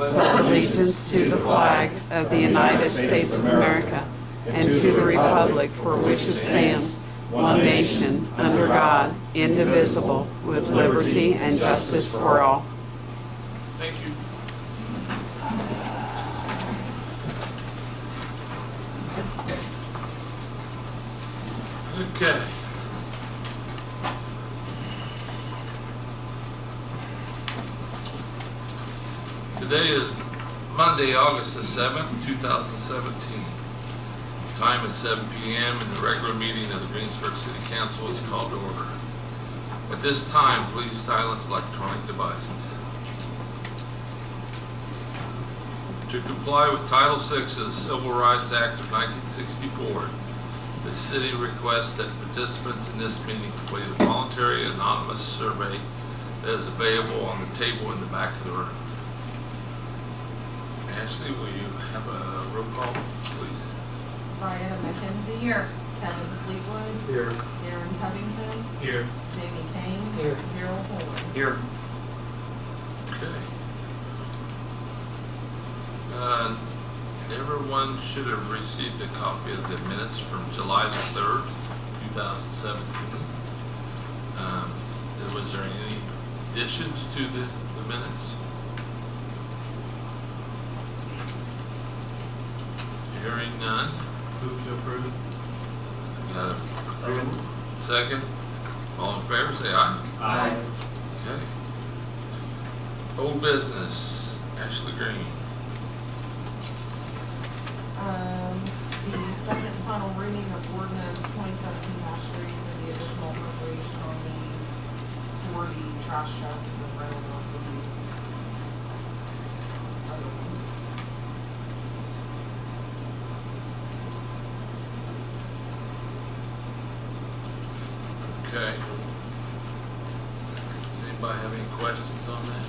allegiance to the flag of the United States of America and to the republic for which it stands, one nation, under God, indivisible, with liberty and justice for all. Thank you. Okay. Today is Monday, August the 7th, 2017. Time is 7 p.m. and the regular meeting of the Greensburg City Council is called to order. At this time, please silence electronic devices. To comply with Title VI of the Civil Rights Act of 1964, the city requests that participants in this meeting complete a voluntary anonymous survey that is available on the table in the back of the room. Ashlee, will you have a roll call, please? Brian McKenzie. Here. Kevin Fleetwood. Here. Darren Covington. Here. Jamie Kane. Here. Merill Horn. Here. Okay. Everyone should have received a copy of the minutes from July the 3rd, 2017. Was there any additions to the minutes? Hearing none. Move to approve. Got a second. All in favor, say aye. Aye. Okay. Old business. Ashlee Green. The second and final reading of ordinance 2017-3 for the additional appropriation on the 40 trash truck and the railroad review. Okay. Does anybody have any questions on that?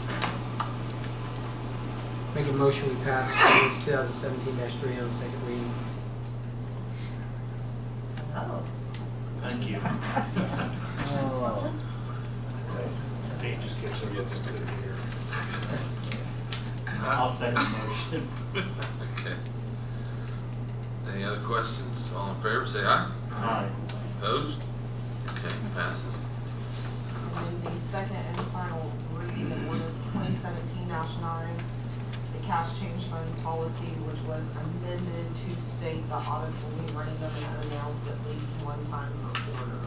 Make a motion we pass ordinance 2017-3 on the second reading. Oh. Thank you. Oh. He just gets to get stood here. I'll second the motion. Okay. Any other questions? All in favor, say aye. Aye. Opposed? Okay, passes. And then the second and final reading of ordinance 2017-9, the cash change fund policy, which was amended to state the audits will be random and unannounced at least one time per quarter.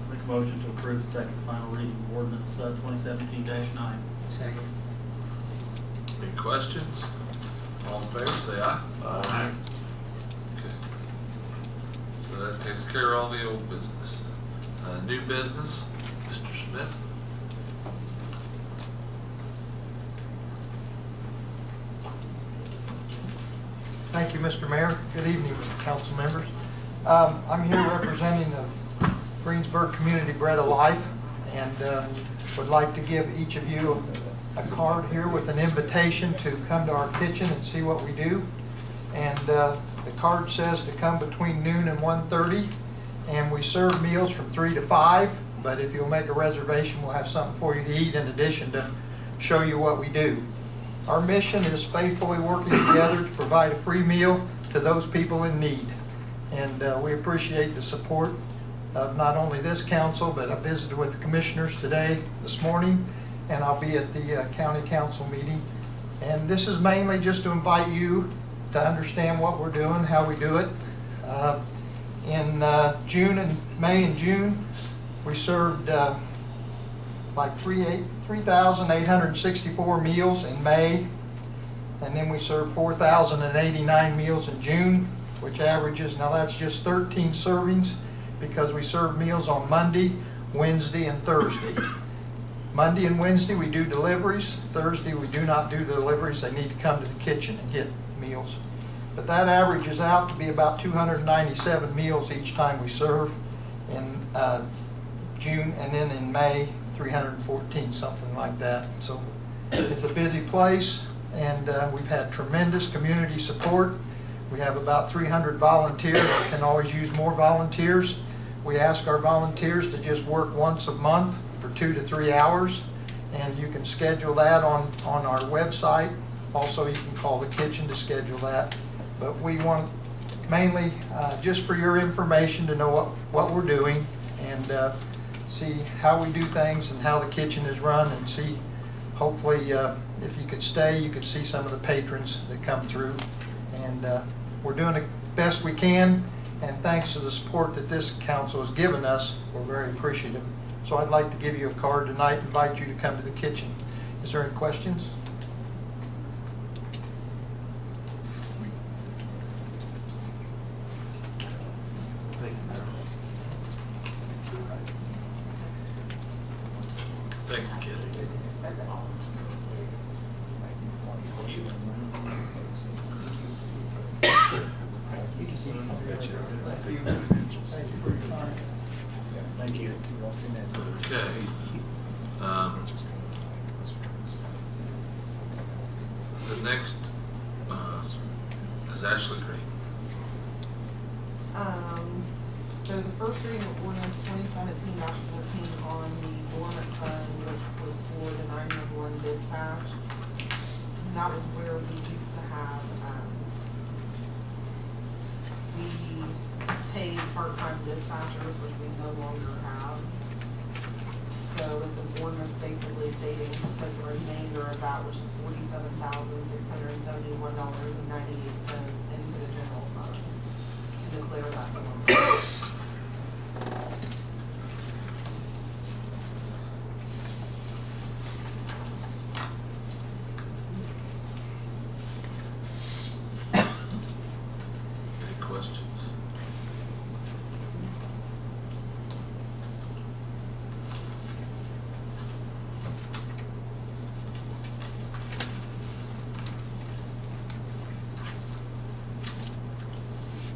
Make a motion to approve the second and final reading of ordinance 2017-9. Second. Any questions? All in favor, say aye. Aye. Okay. So that takes care of all the old business. New business, Mr. Smith. Thank you, Mr. Mayor. Good evening, council members. I'm here representing the Greensburg Community Bread of Life, and would like to give each of you a card here with an invitation to come to our kitchen and see what we do. And the card says to come between noon and 1:30, and we serve meals from 3 to 5, but if you'll make a reservation, we'll have something for you to eat in addition to show you what we do. Our mission is faithfully working together to provide a free meal to those people in need. And we appreciate the support of not only this council, but I visited with the commissioners this morning, and I'll be at the county council meeting. And this is mainly just to invite you to understand what we're doing, how we do it. In May and June, we served like 3,864 meals in May, and then we served 4,089 meals in June, which averages, now that's just 13 servings because we serve meals on Monday, Wednesday, and Thursday. Monday and Wednesday we do deliveries. Thursday we do not do deliveries. They need to come to the kitchen and get meals. But that averages out to be about 297 meals each time we serve in June, and then in May 314, something like that. So it's a busy place, and we've had tremendous community support. We have about 300 volunteers. We can always use more volunteers. We ask our volunteers to just work once a month for 2 to 3 hours, and you can schedule that on our website. Also, you can call the kitchen to schedule that. But we want mainly just for your information to know what we're doing and see how we do things and how the kitchen is run, and see, hopefully, if you could stay, you could see some of the patrons that come through. And we're doing the best we can, and thanks to the support that this council has given us, we're very appreciative. So I'd like to give you a card tonight, invite you to come to the kitchen. Is there any questions? Thanks, kid. Thank you. Okay. The next is Ashlee Green. So the first reading of ordinance 2017-14 on the Dormant fund, which was for the 911 dispatch. And that was where we used to have, we paid part-time dispatchers, which we no longer have. So it's an ordinance basically stating to put the remainder of that, which is $47,671.98 into the general fund and declare that dormant. Any questions?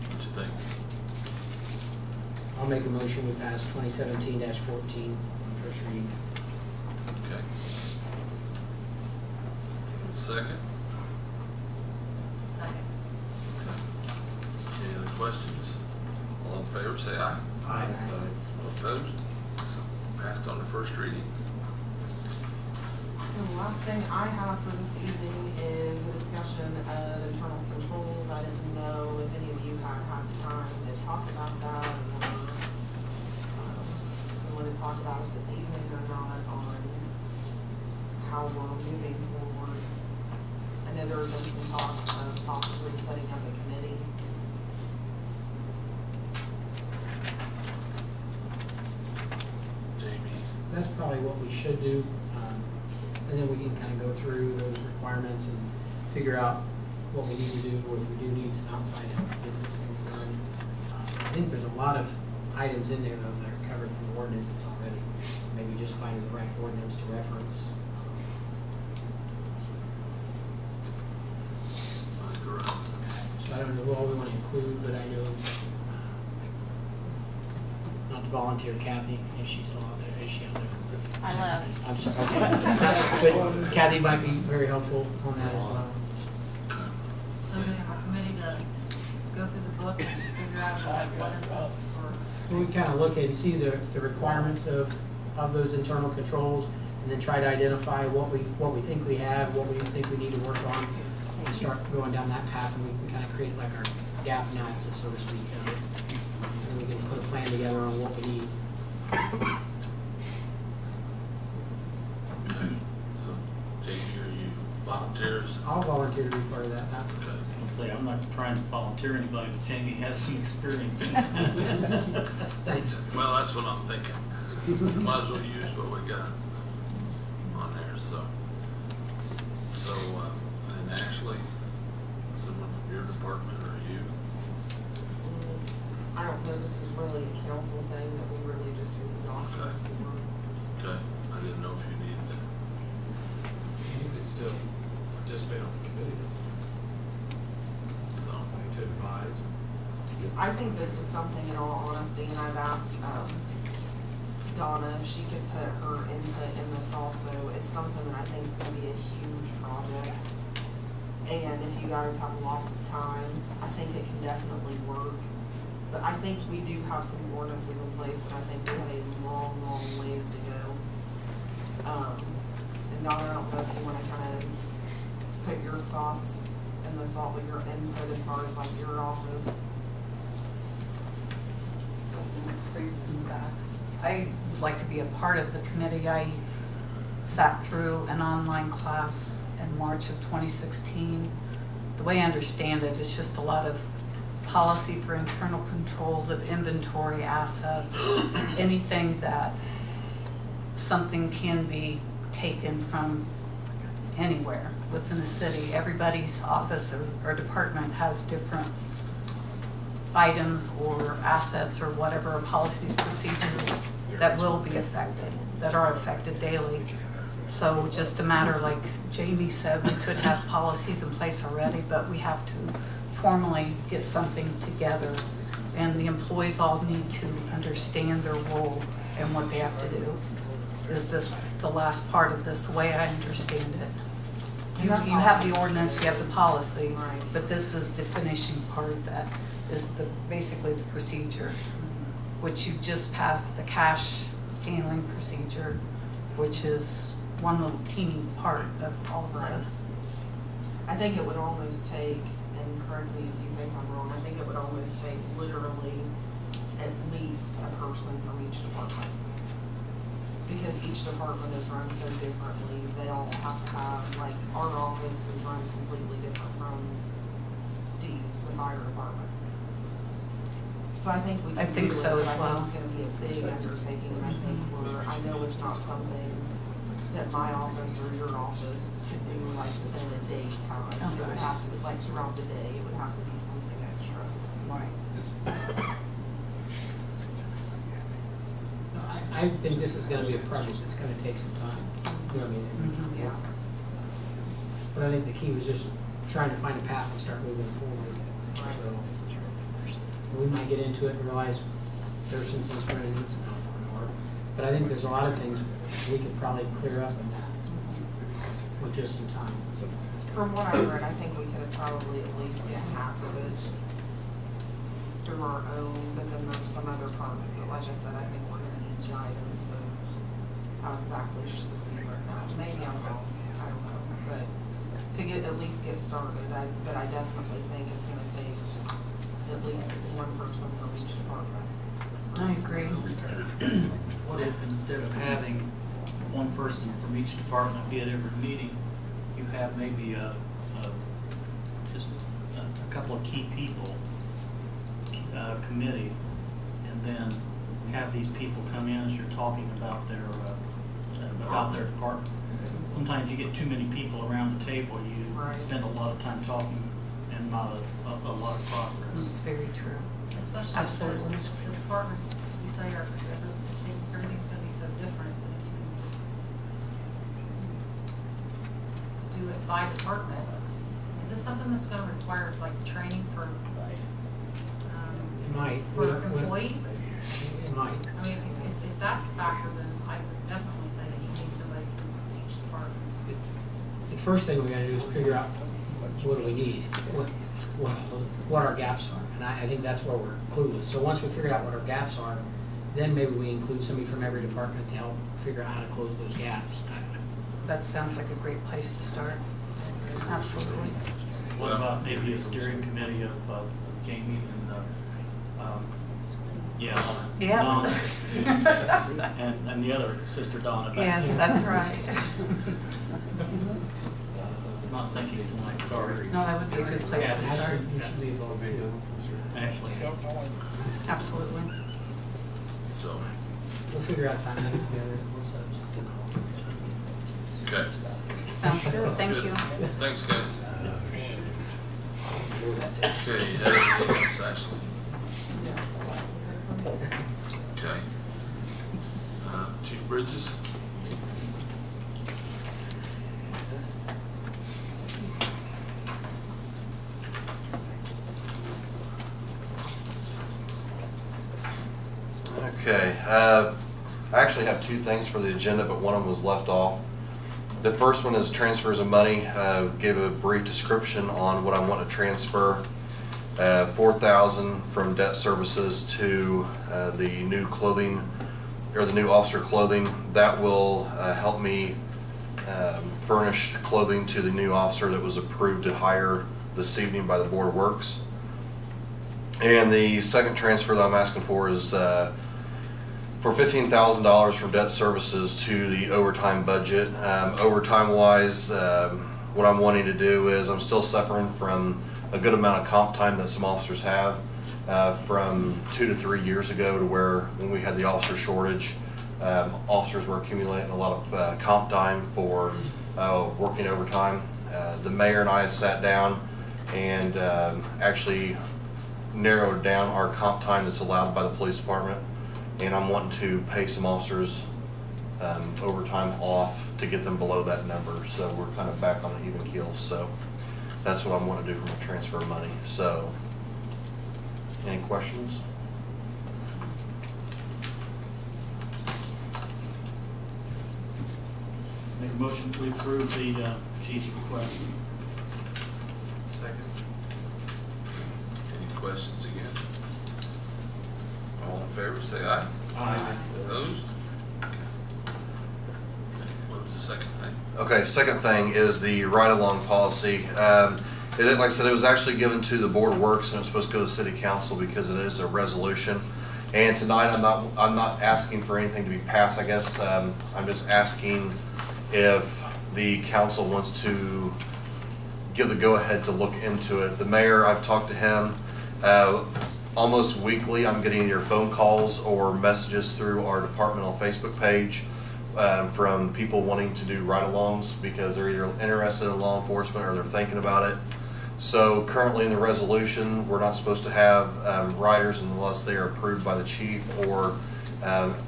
What you think? I'll make a motion we pass 2017-14 on first reading. Okay. Second? Second. Okay. Any other questions? All in favor, say aye. Aye. All opposed? So passed on the first reading. And the last thing I have for this evening is a discussion of internal controls. I didn't know if any of you had time to talk about that, or want to talk about it this evening or not, on how we're moving forward. I know there's been some talk of possibly setting up a committee. Jamie? That's probably what we should do, and then we can kind of go through those requirements and figure out what we need to do, or if we do need some outside help to get those things done. I think there's a lot of items in there, though, that are covered through ordinances already. Maybe just finding the right ordinance to reference. So I don't know who all we want to include, but I know, not to volunteer Kathy, if she's still out there. Is she out there? I left. I'm sorry, okay. But Kathy might be very helpful on that as well. So we have a committee to go through the book and figure out what it's up for. We kind of look at and see the requirements of those internal controls, and then try to identify what we think we have, what we think we need to work on, and start going down that path, and we can kind of create like our gap analysis, so to speak. And then we can put a plan together on what we need. Okay. So, Jamie, are you volunteers? I'll volunteer to be part of that. Okay. I was gonna say, I'm not trying to volunteer anybody, but Jamie has some experience in it. Thanks. Well, that's what I'm thinking. Might as well use what we got on there, so. And Ashlee, someone from your department or you? I don't know, this is really a council thing that we really just do the documents for. Okay, I didn't know if you needed that. You could still participate on the committee, So, to advise. I think this is something, in all honesty, and I've asked Donna if she could put her input in this also. It's something that I think is going to be a huge project. And if you guys have lots of time, I think it can definitely work. But I think we do have some ordinances in place, but I think we have a long, long ways to go. Donna, I don't know if you wanna kind of put your thoughts in this, all your input as far as like your office. Straight feedback. I would like to be a part of the committee. I sat through an online class in March of 2016. The way I understand it, it's just a lot of policy for internal controls of inventory assets, anything that something can be taken from anywhere within the city. Everybody's office or department has different items or assets or whatever, policies, procedures that will be affected, that are affected daily. So just a matter, like Jamie said, we could have policies in place already, but we have to formally get something together. And the employees all need to understand their role and what they have to do. Is this the last part of this, the way I understand it? You have the ordinance, you have the policy, Right. but this is the finishing part that is basically the procedure, which you just passed the cash handling procedure, which is one little teeny part of all of this. I think it would almost take, and correct me if you think I'm wrong, I think it would almost take literally at least a person from each department. Because each department is run so differently, they all have to have, like, our office is run completely different from Steve's, the fire department. So I think we can I think do so it, as but well. I think it's gonna be a big undertaking, and I think I know it's not something that my office or your office could do like within a day's time. It would have to, like throughout the day, it would have to be something extra. Right. No, I think this is gonna be a project that's gonna take some time. You know what I mean? Mm-hmm. Yeah. But I think the key was just trying to find a path and start moving forward. Right. So, we might get into it and realize there's some things we're gonna need some help on, but I think there's a lot of things we could probably clear up in that with just some time. From what I read, I think we could have probably at least get half of it through our own, but then there's some other parts that, like I said, I think we're gonna need guidance of how exactly should this be written out. Maybe I'm wrong, I don't know, but to at least get started, but I definitely think it's gonna take at least one person from each department. I agree. What if instead of having one person from each department be at every meeting, you have maybe just a couple of key people, committee, and then have these people come in as you're talking about their department. Sometimes you get too many people around the table, you Right. spend a lot of time talking and not a lot of progress. It's very true. Especially Absolutely. the departments, we say everything's gonna be so different, but if you can just do it by department. Is this something that's gonna require like training for It might. employees? It might. I mean, if that's a factor, then I would definitely say that you need somebody from each department. The first thing we gotta do is figure out what do we need, what our gaps are, and I think that's where we're clueless. So once we figure out what our gaps are, then maybe we include somebody from every department to help figure out how to close those gaps. That sounds like a great place to start. Absolutely. What about maybe a steering committee of Jamie and, Yeah. Donna, and the other sister Donna back Yes, here. that's right. Not thinking tonight, sorry. No, that would be a good place to start. Actually, you should be involved too. Ashley. Absolutely. So, We'll figure out time to get together. We'll set up something. okay. Sounds good. Thank Good. you. Thanks, guys. Do that day. Okay, you have anything else, Ashley? Okay. Chief Bridges? Okay, I actually have two things for the agenda, but one of them was left off. The first one is transfers of money. Gave a brief description on what I want to transfer. $4,000 from debt services to the new clothing, or the new officer clothing. That will help me furnished clothing to the new officer that was approved to hire this evening by the Board of Works. And the second transfer that I'm asking for is for $15,000 from debt services to the overtime budget. Overtime wise, what I'm wanting to do is I'm still suffering from a good amount of comp time that some officers have from 2 to 3 years ago, to where when we had the officer shortage, officers were accumulating a lot of comp time for working overtime. The mayor and I sat down and actually narrowed down our comp time that's allowed by the police department, and I'm wanting to pay some officers overtime off to get them below that number, so we're kind of back on an even keel. So that's what I want to do from a transfer of money. So any questions? Make a motion to approve the chief's request. Second. Any questions again? All in favor, say aye. Aye. Opposed? Okay. What was the second thing? Okay, second thing is the ride-along policy. Like I said, it was actually given to the Board of Works, and it's supposed to go to the City Council because it is a resolution. And tonight, I'm not asking for anything to be passed. I guess I'm just asking if the council wants to give the go-ahead to look into it. The mayor, I've talked to him almost weekly. I'm getting either phone calls or messages through our departmental Facebook page from people wanting to do ride-alongs because they're either interested in law enforcement or they're thinking about it. So currently in the resolution, we're not supposed to have riders unless they are approved by the chief or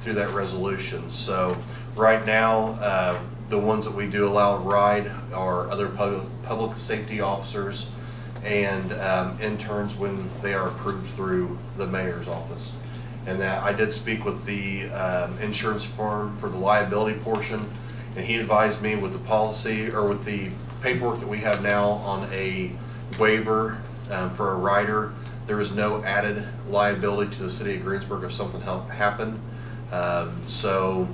through that resolution. So right now, the ones that we do allow ride are other public safety officers and interns when they are approved through the mayor's office. And that I did speak with the insurance firm for the liability portion, and he advised me with the policy or with the paperwork that we have now on a waiver for a rider, there is no added liability to the city of Greensburg if something happened. So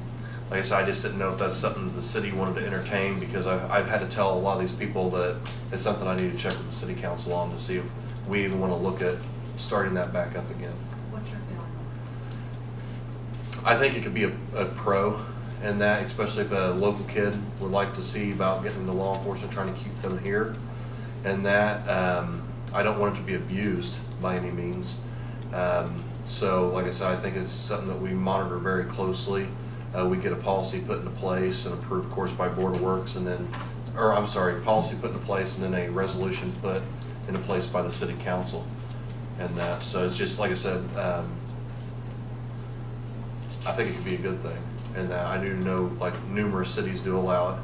like I said, I just didn't know if that's something that the city wanted to entertain, because I've had to tell a lot of these people that it's something I need to check with the city council on to see if we even want to look at starting that back up again. What's your feeling? I think it could be a pro in that, especially if a local kid would like to see about getting into law enforcement, trying to keep them here. And that I don't want it to be abused by any means. So like I said, I think it's something that we monitor very closely. We get a policy put into place and approved, of course, by Board of Works, and then, or I'm sorry, policy put into place and then a resolution put into place by the City Council. And that, so it's just like I said, I think it could be a good thing. And that I do know, like, numerous cities do allow it.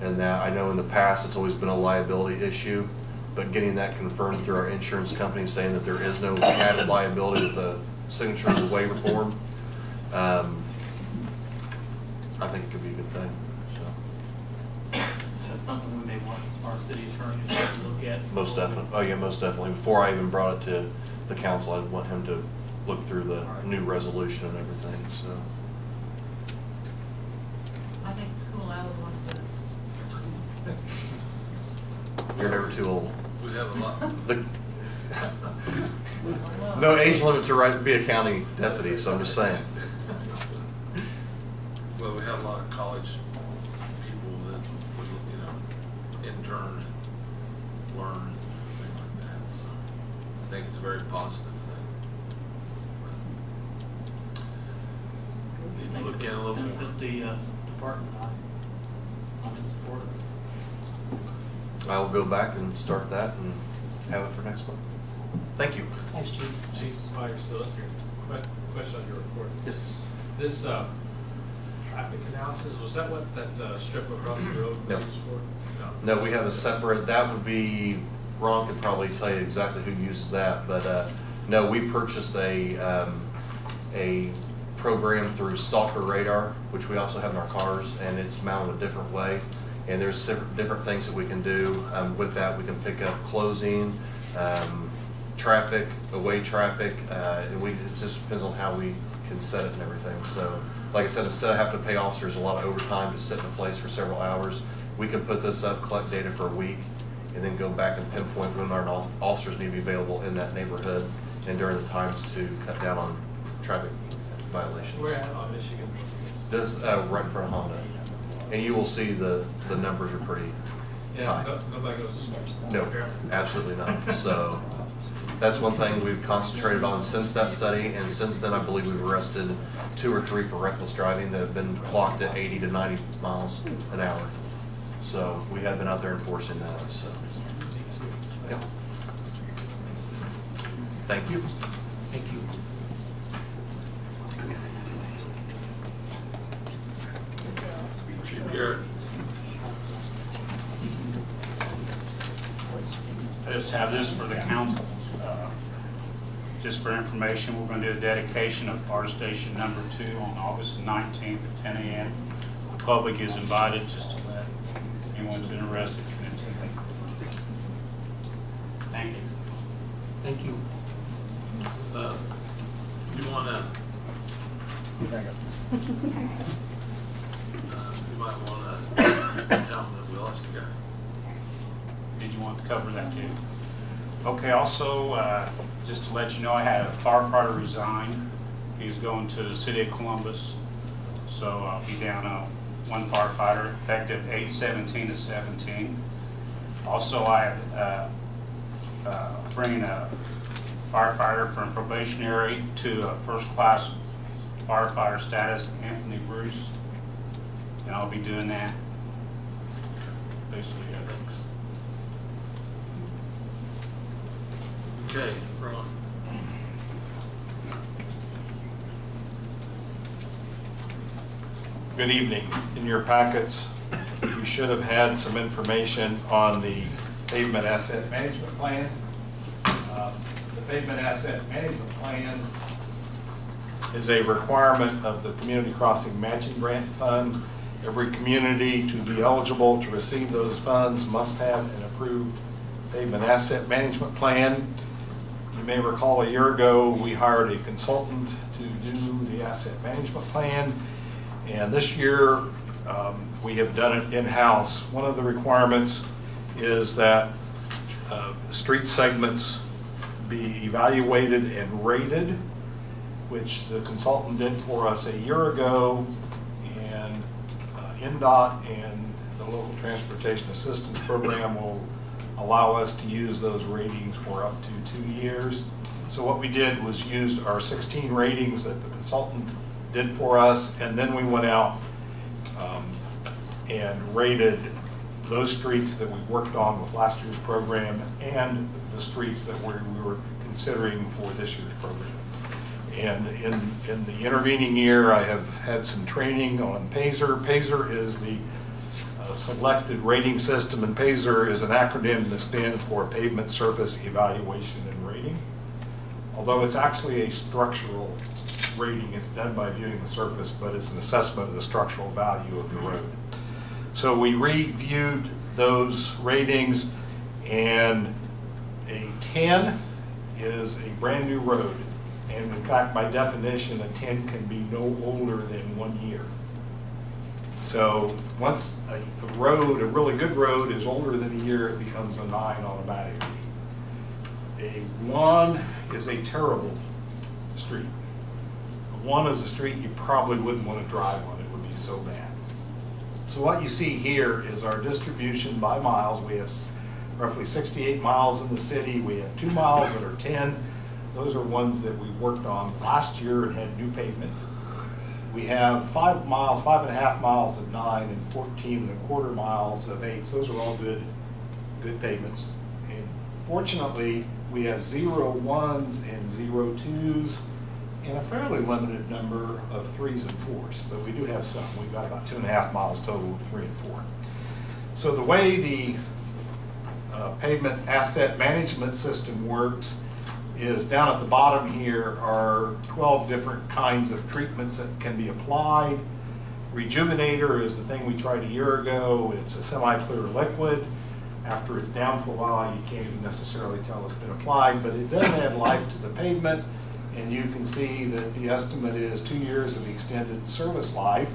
And that I know in the past it's always been a liability issue, but getting that confirmed through our insurance company saying that there is no added liability with the signature of the waiver form, I think it could be a good thing. So. That's something we may want our city attorney to look at. Most definitely. Oh yeah, most definitely. Before I even brought it to the council, I'd want him to look through the new resolution and everything. So. I think it's cool. I would want to do it. You're never too old. We have a lot. No age limit to be a county deputy, so I'm just saying. Well, we have a lot of college people that would, you know, intern and learn and things like that. So I think it's a very positive thing. But need to look at it a little more. Benefit the department. I'm in support of it. I will go back and start that and have it for next month. Thank you. Thanks, Chief. Chief, while you're still up here, question on your report. Yes. This traffic analysis, was that what that strip across the road was No. used for? No, we have a separate, that would be, Ron could probably tell you exactly who uses that, but no, we purchased a program through Stalker Radar, which we also have in our cars, and it's mounted a different way. And there's different things that we can do with that. We can pick up closing, traffic, away traffic, and it just depends on how we can set it and everything. So, like I said, instead of having to pay officers a lot of overtime to sit in a place for several hours, we can put this up, collect data for a week, and then go back and pinpoint when our officers need to be available in that neighborhood and during the times to cut down on traffic violations. Where at on Michigan? This right in front of Honda, and you will see the numbers are pretty high. Nobody goes to school. No, absolutely not. So that's one thing we've concentrated on since that study, and since then I believe we've arrested 2 or 3 for reckless driving that have been clocked at 80 to 90 miles an hour. So we have been out there enforcing that. So, yeah. Thank you. Thank you. Chief Garrett. I just have this for the council. Just for information, we're going to do a dedication of Fire Station number 2 on August 19th at 10 a.m. The public is invited, just to let anyone's interested in attending. Thank you. Thank you. You want to? You might want to tell them that we lost a guy. Did you want to cover that too? Okay, also, just to let you know, I had a firefighter resign. He's going to the city of Columbus. So I'll be down one firefighter, effective 8/17/17. Also, I bringing a firefighter from probationary to a first-class firefighter status, Anthony Bruce, and I'll be doing that. Basically, Thanks. Okay, Ron. Good evening. In your packets, you should have had some information on the Pavement Asset Management Plan. The Pavement Asset Management Plan is a requirement of the Community Crossing Matching Grant Fund. Every community, to be eligible to receive those funds, must have an approved Pavement Asset Management Plan. You may recall a year ago we hired a consultant to do the asset management plan, and this year we have done it in-house. One of the requirements is that street segments be evaluated and rated, which the consultant did for us a year ago, and NDOT and the Local Transportation Assistance Program will allow us to use those ratings for up to 2 years. So what we did was used our 16 ratings that the consultant did for us, and then we went out and rated those streets that we worked on with last year's program and the streets that we were considering for this year's program. And in the intervening year, I have had some training on PASER. PASER is the selected rating system, and PASER is an acronym that stands for Pavement Surface Evaluation and Rating. Although it's actually a structural rating, it's done by viewing the surface, but it's an assessment of the structural value of the road. So we reviewed those ratings, and a 10 is a brand new road. And in fact, by definition, a 10 can be no older than 1 year. So once a road, a really good road, is older than a year, it becomes a 9 automatically. A 1 is a terrible street. A 1 is a street you probably wouldn't want to drive on. It would be so bad. So what you see here is our distribution by miles. We have roughly 68 miles in the city. We have 2 miles that are 10. Those are ones that we worked on last year and had new pavement. We have 5 miles, 5.5 miles of 9, and 14.25 miles of 8. Those are all good pavements. And fortunately, we have 0 1s and 0 2s, and a fairly limited number of 3s and 4s. But we do have some. We've got about 2.5 miles total of 3 and 4. So the way the pavement asset management system works is down at the bottom here are 12 different kinds of treatments that can be applied. Rejuvenator is the thing we tried a year ago. It's a semi-clear liquid. After it's down for a while, you can't even necessarily tell it's been applied, but it does add life to the pavement, and you can see that the estimate is 2 years of extended service life.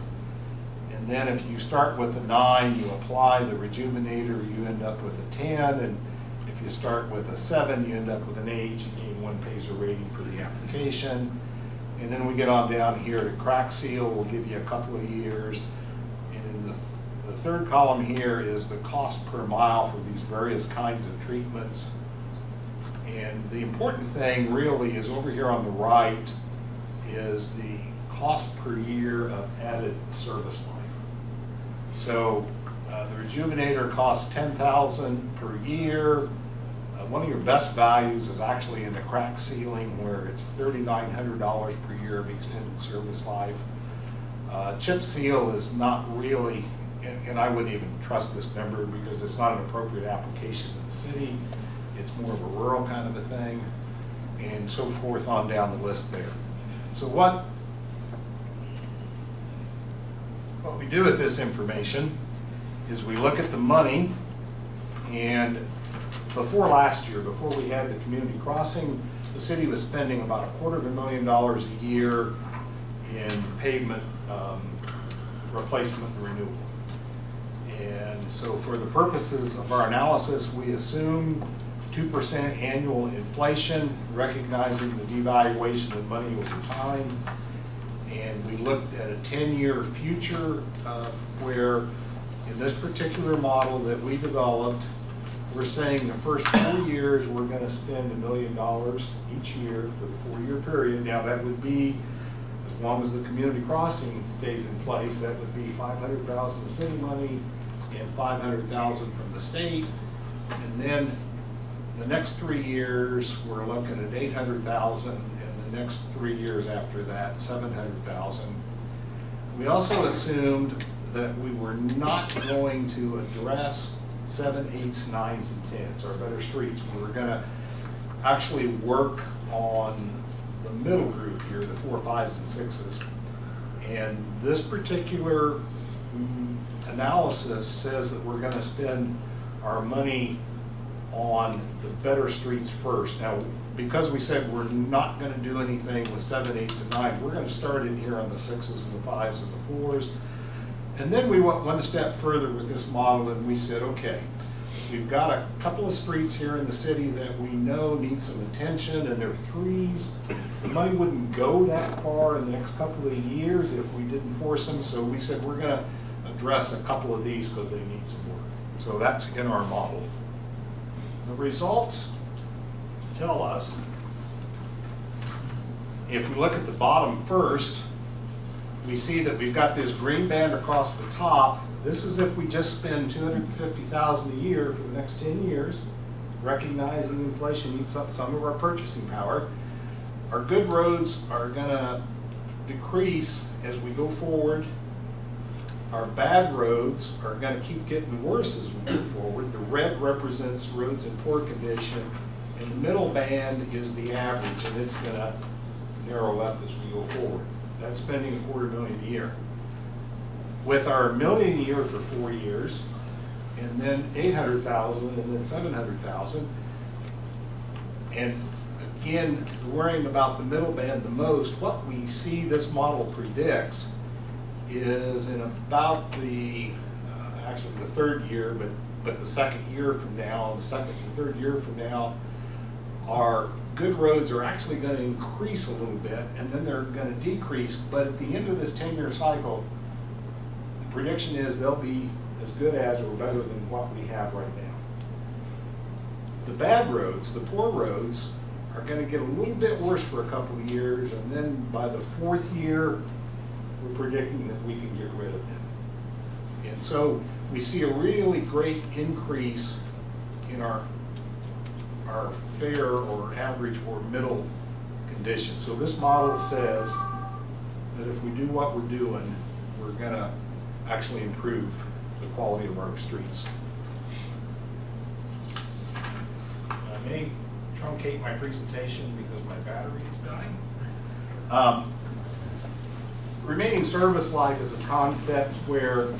And then if you start with a 9, you apply the rejuvenator, you end up with a 10, and if you start with a 7, you end up with an 8, you gain 1 Pacer rating for the application. And then we get on down here to crack seal, we'll give you a couple of years. And in the third column here is the cost per mile for these various kinds of treatments. And the important thing really is over here on the right is the cost per year of added service life. So the rejuvenator costs $10,000 per year. One of your best values is actually in the crack sealing, where it's $3,900 per year of extended service life. Chip seal is not really, and I wouldn't even trust this number because it's not an appropriate application in the city. It's more of a rural kind of a thing, and so forth on down the list there. So what we do with this information is we look at the money, and before last year, before we had the community crossing, the city was spending about $250,000 a year in pavement replacement and renewal. And so for the purposes of our analysis, we assumed 2% annual inflation, recognizing the devaluation of money over time. And we looked at a 10-year future where in this particular model that we developed, we're saying the first 4 years we're going to spend $1 million each year for the 4-year period. Now that would be, as long as the community crossing stays in place, that would be $500,000 of city money and $500,000 from the state. And then the next 3 years we're looking at $800,000, and the next 3 years after that $700,000. We also assumed that we were not going to address 7, 8s, 9s, and 10s, our better streets. We were going to actually work on the middle group here, the 4, 5s, and 6s. And this particular analysis says that we're going to spend our money on the better streets first. Now, because we said we're not going to do anything with 7, 8s, and 9s, we're going to start in here on the 6s and the 5s and the 4s. And then we went one step further with this model, and we said, okay, we've got a couple of streets here in the city that we know need some attention, and they're 3s. The money wouldn't go that far in the next couple of years if we didn't force them, so we said we're going to address a couple of these because they need some work. So that's in our model. The results tell us, if we look at the bottom first, we see that we've got this green band across the top. This is if we just spend $250,000 a year for the next 10 years, recognizing inflation eats up some of our purchasing power. Our good roads are going to decrease as we go forward. Our bad roads are going to keep getting worse as we move forward. The red represents roads in poor condition, and the middle band is the average, and it's going to narrow up as we go forward. That's spending $250,000 a year. With our $1 million a year for 4 years, and then $800,000, and then $700,000, and again, worrying about the middle band the most, what we see this model predicts is in about the, actually the 3rd year, but the 2nd year from now, the 2nd and 3rd year from now, our good roads are actually going to increase a little bit, and then they're going to decrease, but at the end of this 10-year cycle, the prediction is they'll be as good as or better than what we have right now. The bad roads, the poor roads, are going to get a little bit worse for a couple of years, and then by the 4th year, we're predicting that we can get rid of them. And so we see a really great increase in our fair or average or middle condition. So this model says that if we do what we're doing, we're going to actually improve the quality of our streets. I may truncate my presentation because my battery is dying. Remaining service life is a concept where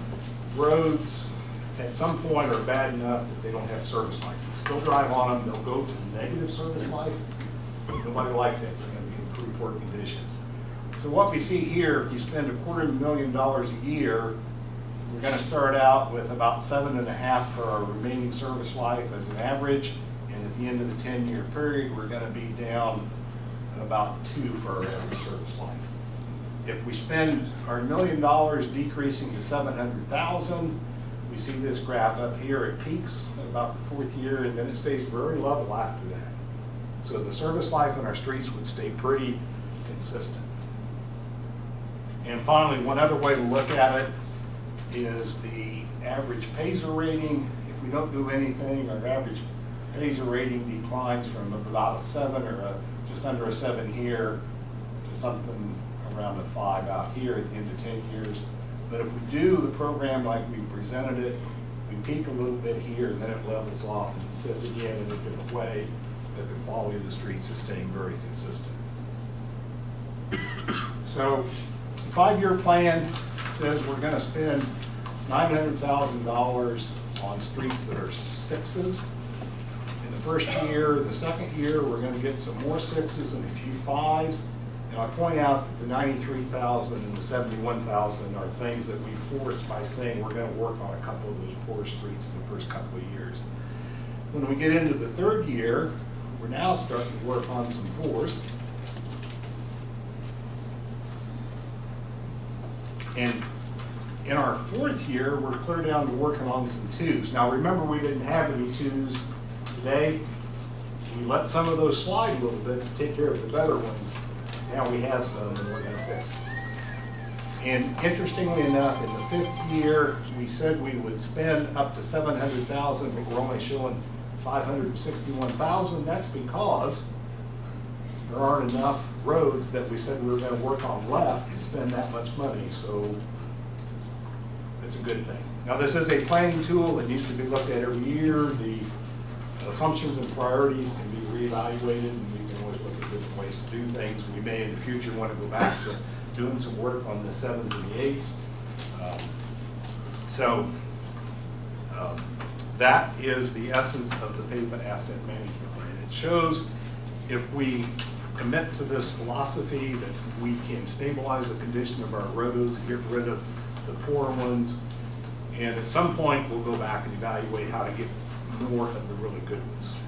roads at some point are bad enough that they don't have service life. You still drive on them, they'll go to negative service life. Nobody likes it. They're going to be in pretty poor conditions. So what we see here, if you spend $250,000 a year, we're going to start out with about 7.5 for our remaining service life as an average, and at the end of the 10-year period, we're going to be down at about 2 for our average service life. If we spend our $1 million decreasing to 700,000, we see this graph up here. It peaks at about the 4th year, and then it stays very level after that. So the service life on our streets would stay pretty consistent. And finally, one other way to look at it is the average PASER rating. If we don't do anything, our average PASER rating declines from about a 7 or just under a 7 here to something around a 5 out here at the end of 10 years. But if we do the program like we presented it, we peak a little bit here and then it levels off, and it says again in a different way that the quality of the streets is staying very consistent. So the 5-year plan says we're going to spend $900,000 on streets that are 6s. In the first year, the second year, we're going to get some more 6s and a few 5s. And I point out that the 93,000 and the 71,000 are things that we force by saying we're going to work on a couple of those poor streets in the first couple of years. When we get into the third year, we're now starting to work on some 4s. And in our 4th year, we're clear down to working on some 2s. Now remember, we didn't have any 2s today. We let some of those slide a little bit to take care of the better ones. Now we have some and we're going to fix them. And interestingly enough, in the 5th year, we said we would spend up to 700,000, but we're only showing 561,000. That's because there aren't enough roads that we said we were going to work on left to spend that much money. So it's a good thing. Now this is a planning tool that needs to be looked at every year. The assumptions and priorities can be reevaluated, and we can always look at different ways to do things. We may in the future want to go back to doing some work on the 7s and the 8s. That is the essence of the pavement asset management plan. It shows if we commit to this philosophy that we can stabilize the condition of our roads, get rid of the poor ones, and at some point we'll go back and evaluate how to get more of the really good ones.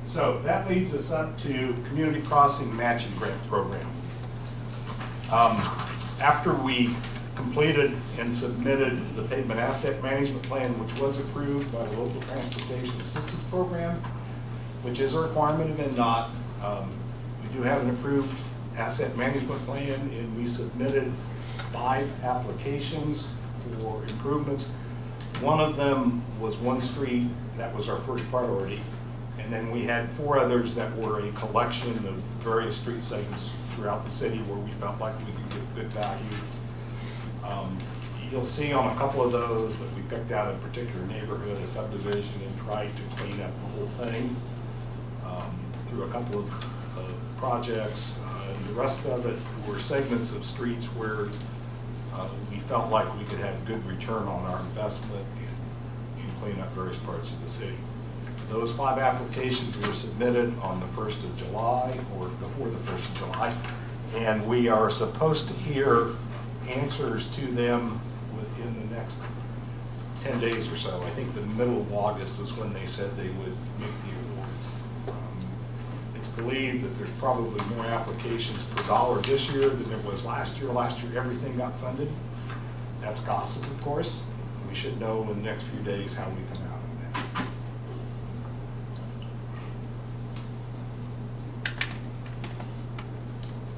So that leads us up to Community Crossing Matching Grant Program. After we completed and submitted the Pavement Asset Management Plan, which was approved by the Local Transportation Assistance Program, which is a requirement of NDOT, we do have an approved asset management plan, and we submitted 5 applications for improvements. One of them was one street. That was our first priority. And then we had 4 others that were a collection of various street segments throughout the city where we felt like we could get good value. You'll see on a couple of those that we picked out a particular neighborhood, a subdivision, and tried to clean up the whole thing through a couple of projects. And the rest of it were segments of streets where we felt like we could have good return on our investment and clean up various parts of the city. Those 5 applications were submitted on the 1st of July, or before the 1st of July, and we are supposed to hear answers to them within the next 10 days or so. I think the middle of August was when they said they would make the awards. It's believed that there's probably more applications per dollar this year than there was last year. Last year, everything got funded. That's gossip, of course. We should know in the next few days how we come out of that.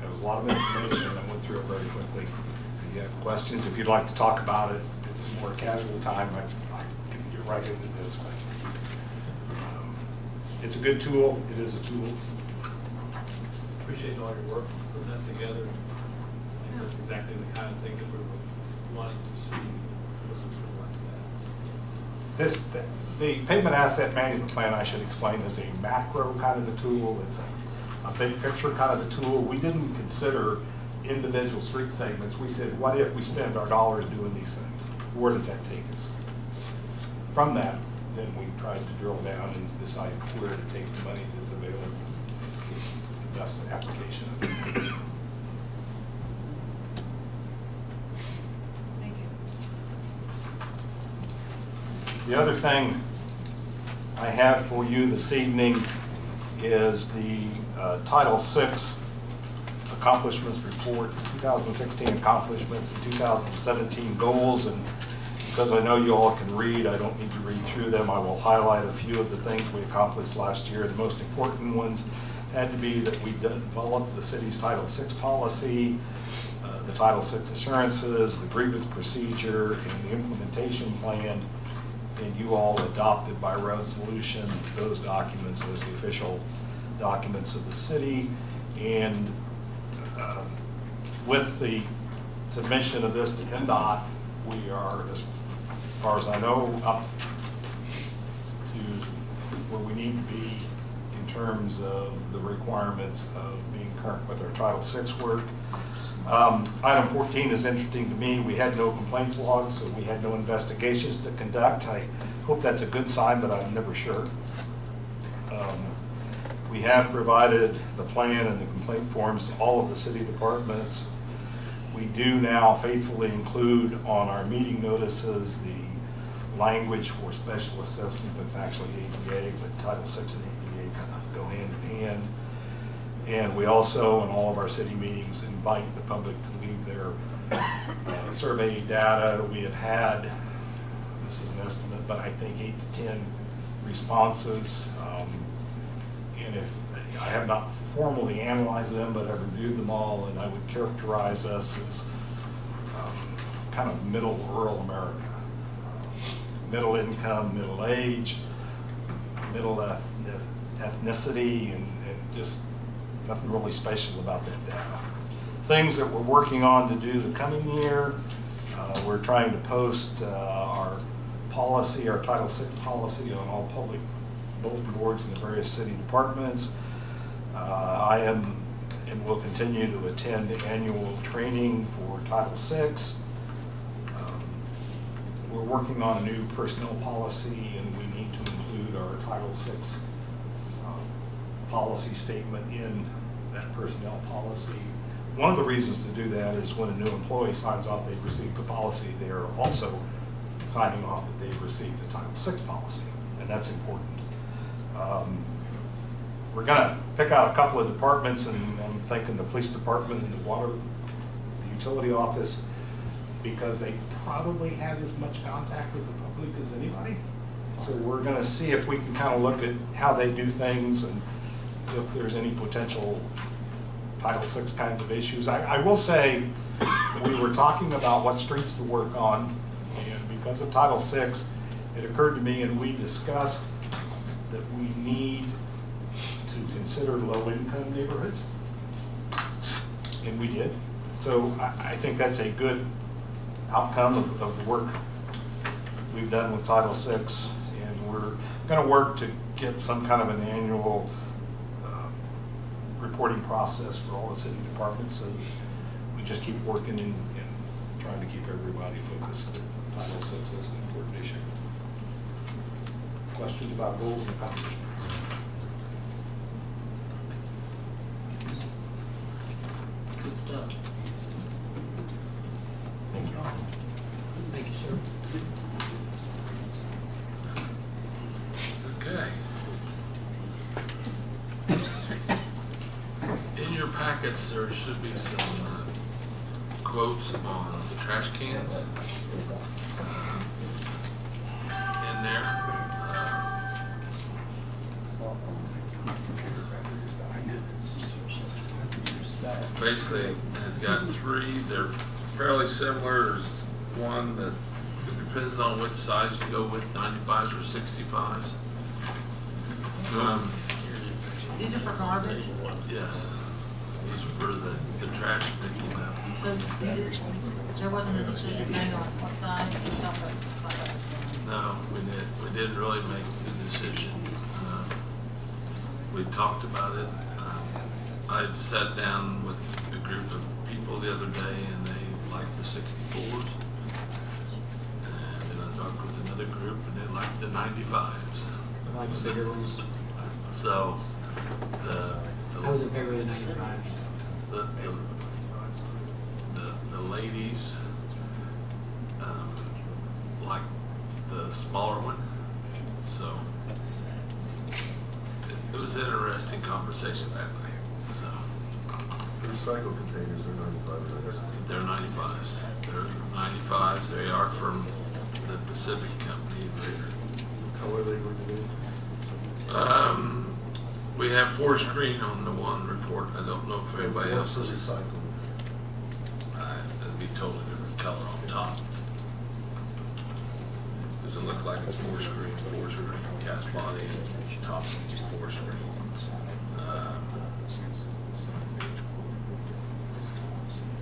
That was a lot of information, and I went through it very quickly. If you have questions, if you'd like to talk about it, it's a more casual time. I can get right into this. It's a good tool. It is a tool. Appreciate all your work putting that together. I think that's exactly the kind of thing that we were wanting to see. Was a tool like that. The Pavement Asset Management Plan, I should explain, is a macro kind of a tool. It's a big picture kind of a tool. We didn't consider individual street segments. We said, what if we spend our dollars doing these things? where does that take us? From that, then we tried to drill down and decide where to take the money that's available, the best application of it. Thank you. The other thing I have for you this evening is the Title VI Accomplishments Report, 2016 accomplishments and 2017 goals. And because I know you all can read, I don't need to read through them. I will highlight a few of the things we accomplished last year. The most important ones had to be that we developed the city's Title VI policy, the Title VI assurances, the grievance procedure, and the implementation plan. And you all adopted by resolution those documents as the official documents of the city. And with the submission of this to NDOT, we are, as far as I know, up to where we need to be in terms of the requirements of being current with our Title VI work. Item 14 is interesting to me. We had no complaints logged, so we had no investigations to conduct. I hope that's a good sign, but I'm never sure. We have provided the plan and the complaint forms to all of the city departments. We do now faithfully include on our meeting notices the language for special assessments. That's actually ADA, but Title VI and ADA kind of go hand in hand. And we also, in all of our city meetings, invite the public to leave their survey data. We have had, this is an estimate, but I think 8 to 10 responses. And if I have not formally analyzed them, but I've reviewed them all, and I would characterize us as kind of middle rural America. Middle income, middle age, middle ethnicity, and just nothing really special about that data. Things that we're working on to do the coming year, we're trying to post our policy, our Title VI policy on all public bulletin boards in the various city departments. I am and will continue to attend the annual training for Title VI. We're working on a new personnel policy, and we need to include our Title VI policy statement in that personnel policy. One of the reasons to do that is when a new employee signs off they've received the policy, they are also signing off that they've received the Title VI policy, and that's important. We're going to pick out a couple of departments, and I'm thinking the police department and the utility office, because they probably have as much contact with the public as anybody. So we're going to see if we can kind of look at how they do things and if there's any potential Title VI kinds of issues. I will say we were talking about what streets to work on, and because of Title VI, it occurred to me, and we discussed that we need to consider low-income neighborhoods, and we did. So I think that's a good outcome of the work we've done with Title VI, and we're going to work to get some kind of an annual reporting process for all the city departments, so we just keep working and trying to keep everybody focused. Title VI is an important issue. Questions about goals and accomplishments? Good stuff. Thank you. Thank you, sir. Okay. In your packets, there should be some quotes on the trash cans in there. Basically, I've got three. They're fairly similar. There's one that it depends on which size you go with, 95s or 65s. These are for garbage? Yes. These are for the trash picking up. So there wasn't a decision made on what size? No, we didn't really make the decision. We talked about it. I sat down with a group of people the other day, and they liked the 64s. group and they like the 95s. I like the bigger ones. So, I was in favor of the 95s. The ladies like the smaller one. So, it was an interesting conversation that night. So, The recycle containers, they're 95, right? they're 95s. They're 95s. They are from the Pacific Company. How are they going to be? We have forest green on the one report. I don't know if anybody else What's is. the recycle? That'd be totally different color on top. Does it look like it's forest green, cast body, and top forest green?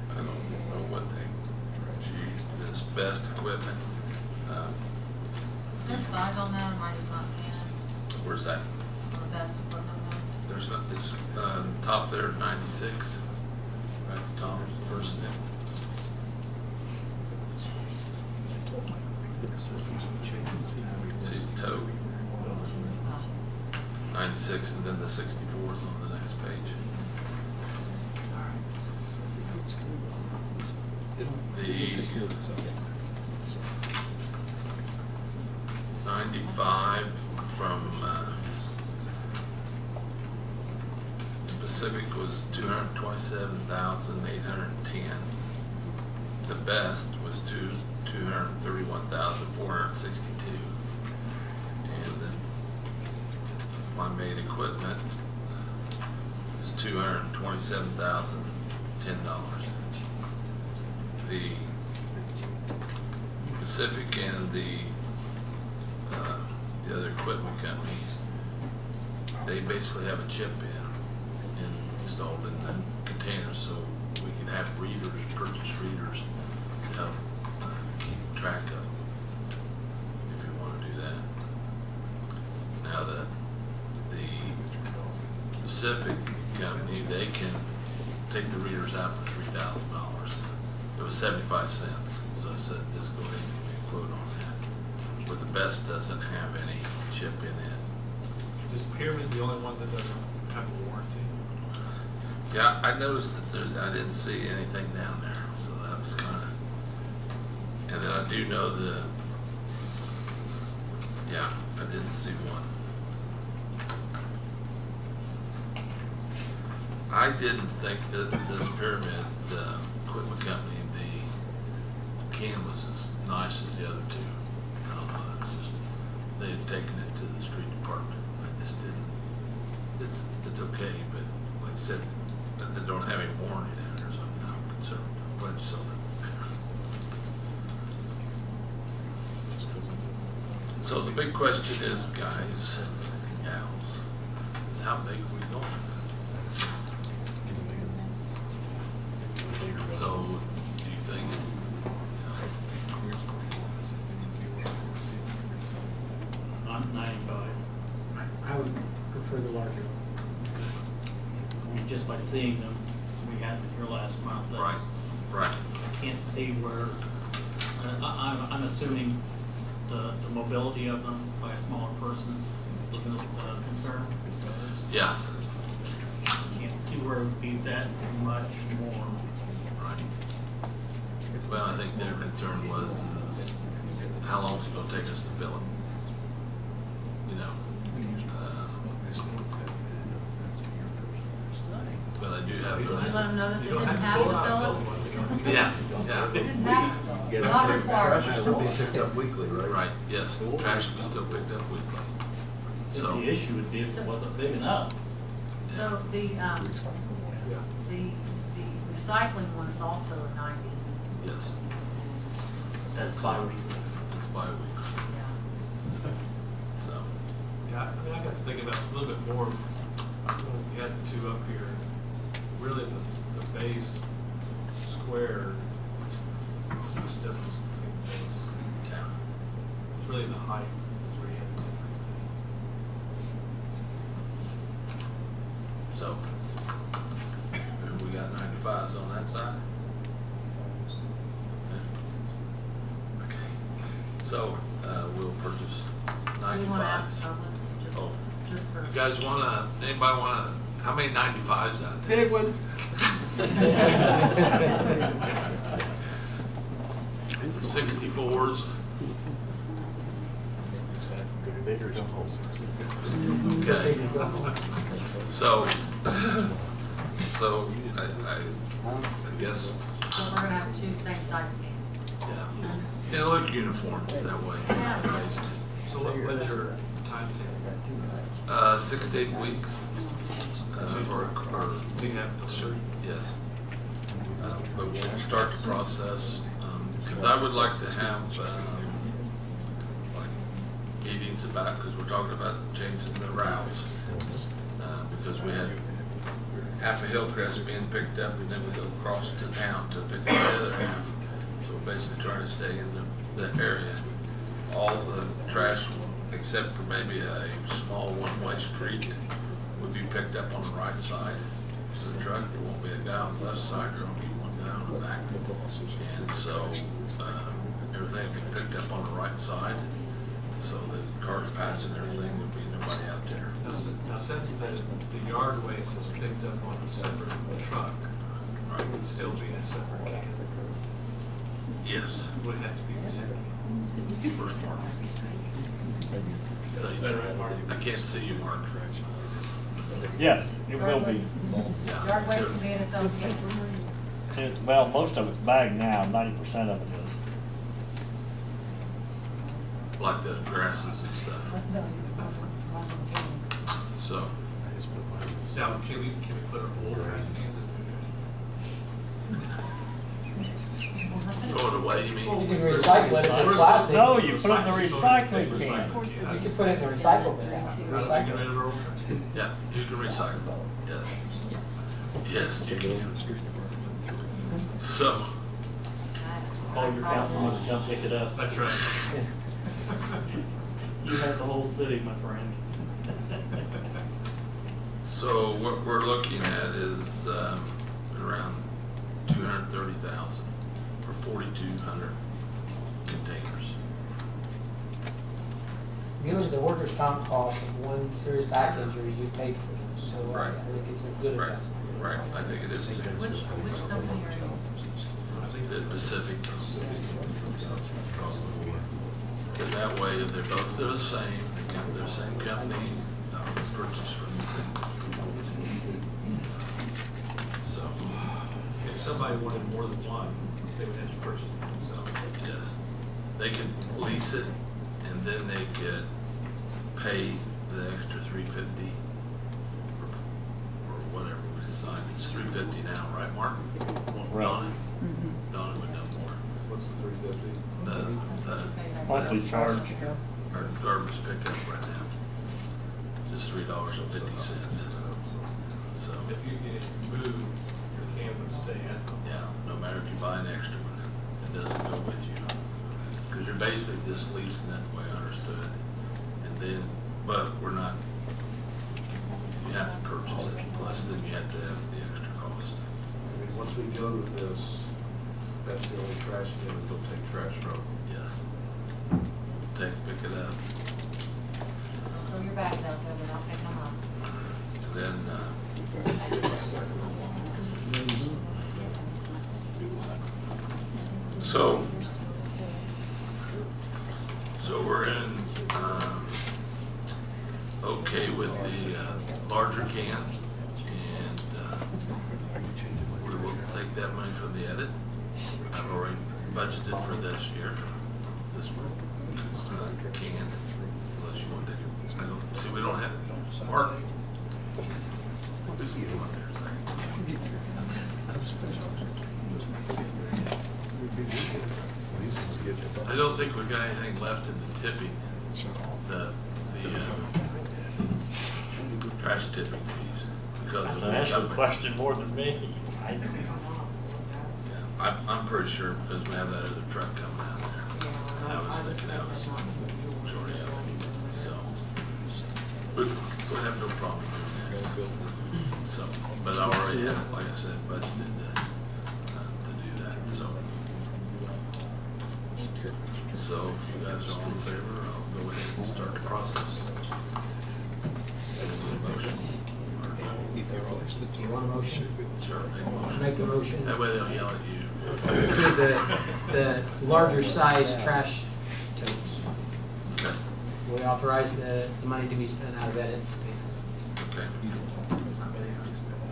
I don't know what thing. It's best equipment. Is there a size on that, or am I just not seeing it? Where's that? On the best equipment one? There's not this top there, 96. Right at the top, first name. See toe. 96, and then the 64 is on the next page. The 95 from the Pacific was 227,810. The best was 231,462. And then my main equipment is $227,010. The Pacific and the other equipment company, they basically have a chip installed in the container, so we can have readers, purchase readers to help keep track of them, if you want to do that. Now the Pacific company, they can take the readers out for $3,000. It was 75 cents, so I said, just go ahead and give me a quote on that. But the best doesn't have any chip in it. Is Pavement the only one that doesn't have a warranty? Yeah, I noticed that I didn't see anything down there, so that was kind of. And then I do know I didn't see one. I didn't think that this Pyramid equipment company, the can was as nice as the other two. They had taken it to the street department. I just didn't. It's okay, but like I said, they don't have any warranty down there, so I'm concerned. I'm glad you saw that. So the big question is, guys and gals, is how big are we going? So, do you think? I'm 95. I would prefer the larger. I mean, just by seeing them, we had them here last month. Right. I can't see where, I'm assuming the mobility of them by a smaller person isn't a concern. Yes. Can't see where it would be that much more. Right. Well, I think their concern was how long is it going to take us to fill them? You know. But I do have Did you let those. them know that they didn't have to fill it? Yeah. Didn't have, not required. Trash is still being picked up weekly, right? Right. Yes. Trash will be still picked up weekly. So. The issue would be if it wasn't big enough. So the recycling one is also a 90. Yes. That's bi-weekly. It's bi-weekly. Yeah. So. Yeah, I mean, I got to think about a little bit more when you had the two up here. Really, the base square, which doesn't take base. Yeah. It's really the height where you have the difference. So. We got 95s on that side. Okay. So, we'll purchase Do you want to ask 95. the public, Oh. just for? You guys wanna, anybody wanna, how many 95s out there? Big one. 64s. Okay. So, I guess, So we're gonna have two same-size cans. yeah. It'll look uniform that way. So what's your timetable? 6 to 8 weeks. Or, Do you have a certain? yes. But we'll start the process, because I would like to have, like, meetings about, because we're talking about changing the routes. Because we had half of Hillcrest being picked up, and then we go across to town to pick up the other half. So we're basically trying to stay in that area. All the trash, except for maybe a small one-way street, would be picked up on the right side of the truck. There won't be a guy on the left side, there won't be one guy on the back. And so, everything will be picked up on the right side, so that cars passing everything, there'll be nobody out there. Now, since the yard waste is picked up on a separate truck, it would still be a separate can. Yes. Would have to be the same can. First Mark. So, I can't see you, Mark. Yes, it will be. Yeah. Yard waste can be in its own can. Well, most of it's bagged now, 90% of it is. Like the grasses and stuff. So, Now, can we put our old trash cans in? throw it away, you mean? You can recycle it if it's plastic. No, you put it in the recycling can. You can put it in the recycle bin. How do we Recycle get rid it. of our old trash? Yeah, you can recycle, yes. Yes, you can. So, Call your councilman to come pick it up. That's right. You have the whole city, my friend. so what we're looking at is, around 230,000 for 4,200 containers. If you look at the workers' comp cost of one serious back injury, you pay for them, so Right. I think it's a good Right, investment. right, I think it is too. Which company are you? The Pacific. Across the board. And that way, they're the same, they're the same company, purchased from the same. So, If somebody wanted more than one, they would have to purchase it themselves. yes, they could lease it, and then they could pay the extra $350 or whatever we decide. It's $350 now, right, Mark? Right. Donna? Donna would know more. What's the 350? Monthly charge. Our garbage pickup right now, just $3.50. So, If you move, your can would stay in. yeah, no matter if you buy an extra one, it doesn't go with you. Because you're basically just leasing it, the way I understood it. And then, but we're not, you have to purchase it, plus then you have to have the extra cost. I mean, once we go with this, that's the only trash can that they'll take trash from. Yes. Pick it up. Throw your bags out there, but I'll pick them up. And then, so we're in, okay with the larger can, and we will take that money from the edit. I've already budgeted for this year, this one, can, unless you want to, I don't, see, we don't have, Mark. Just come up there a second. I don't think we've got anything left in the tipping, the trash tipping fees, because of. That's a question more than me. Yeah, I'm pretty sure because we have that other truck coming out there. And I was thinking that was majority of it, so. We'd have no problem doing that. So, but I already have, like I said, budgeted to do that, so. So if you guys are all in favor, I'll go ahead and start the process. Motion? Do you want a motion? Sure, make a motion. Make a motion. That way they'll yell at you. To the larger size trash totes. Okay. We authorize the money to be spent out of edit. Okay.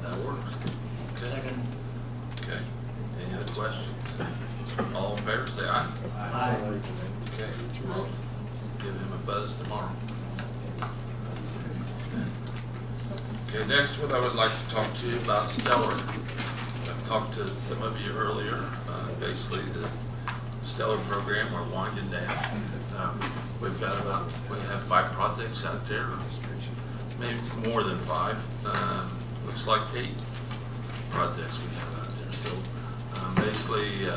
That works. Okay. Second. Okay. Any other questions? All in favor, say aye. Aye. Okay. I'll give him a buzz tomorrow. Okay, next one I would like to talk to you about Stellar. I've talked to some of you earlier. Basically, the Stellar program, we're winding down. We have 5 projects out there, maybe more than 5. Looks like 8 projects we have out there. So basically,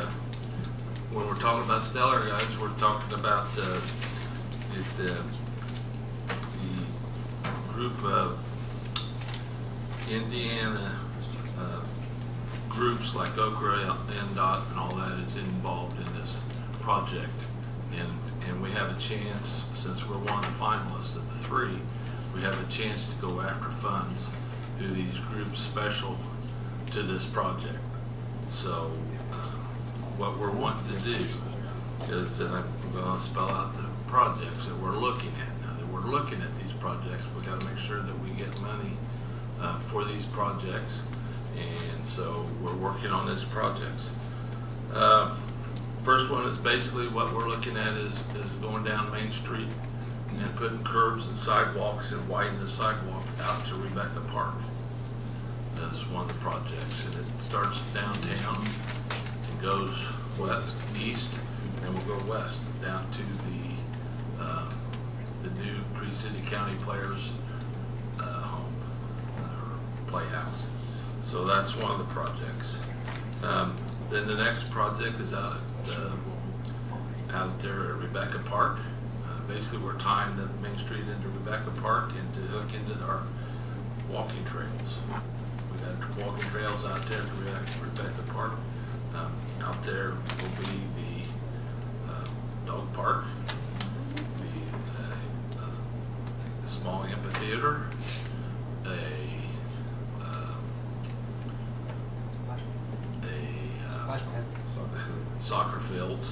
when we're talking about Stellar, guys, we're talking about the group of Indiana groups like Okra, NDOT, and all that is involved in this project. And we have a chance, since we're one of the finalists of the 3, we have a chance to go after funds through these groups special to this project. So what we're wanting to do is, and I'm going to spell out the projects that we're looking at. Now that we're looking at these projects, we got to make sure that we get money for these projects, and so we're working on these projects. First one is basically what we're looking at is going down Main Street and putting curbs and sidewalks and widening the sidewalk out to Rebecca Park. That's one of the projects, and it starts downtown and goes east, and we'll go west down to the new Pre-City County Players home or playhouse. So that's one of the projects. Then the next project is out there at Rebecca Park. Basically, we're tying the Main Street into Rebecca Park and to hook into our walking trails. We got walking trails out there to Rebecca Park. Out there will be the dog park, the small amphitheater, a soccer field,